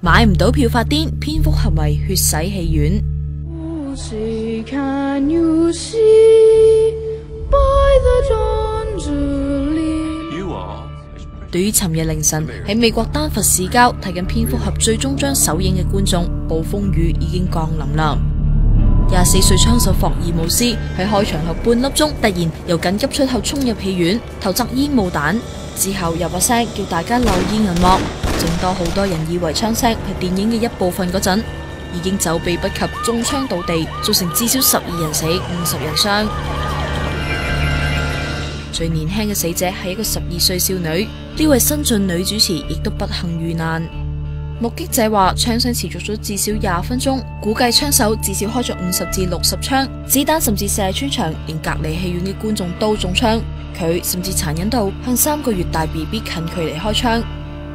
買唔到票發癲，蝙蝠俠迷血洗戲院。對於尋日凌晨喺美國丹佛市郊睇緊蝙蝠俠最終章首映嘅觀眾，暴風雨已經降臨啦。24歲槍手霍爾姆斯喺開場後半粒鐘，突然由緊急出口衝入戲院，投擲煙霧彈，之後又把聲叫大家留意銀幕。正當好多人以為槍聲係電影嘅一部分嗰陣，已經走避不及中槍倒地，造成至少12人死、50人傷。最年輕嘅死者係一個12歲少女，呢位新晉女主持亦都不幸遇難。目擊者話，槍聲持續咗至少20分鐘，估計槍手至少開咗50至60槍，子彈甚至射穿牆，連隔離戲院嘅觀眾都中槍。佢甚至殘忍到向3個月大 BB 近距離開槍，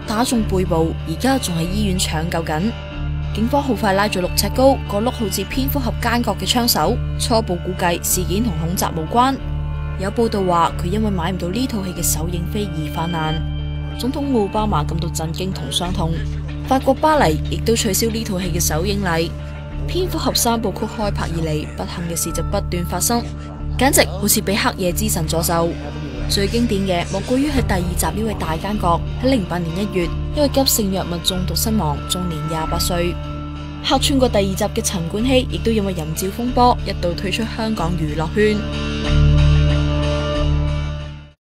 打中背部，而家仲喺醫院搶救緊。警方好快拉咗6尺高、個碌好似蝙蝠俠奸角嘅槍手，初步估計事件同恐襲無關。有報道話佢因為買唔到呢套戲嘅首映飛而犯難。總統奧巴馬感到震驚同傷痛。法國巴黎亦都取消呢套戲嘅首映禮。蝙蝠俠3部曲開拍以嚟，不幸嘅事就不斷發生，簡直好似俾黑夜之神詛咒。最經典嘅莫過於喺第2集呢位大奸角喺08年1月因為急性藥物中毒身亡，終年28歲。客串過第2集嘅陳冠希亦都因為淫照風波一度退出香港娛樂圈。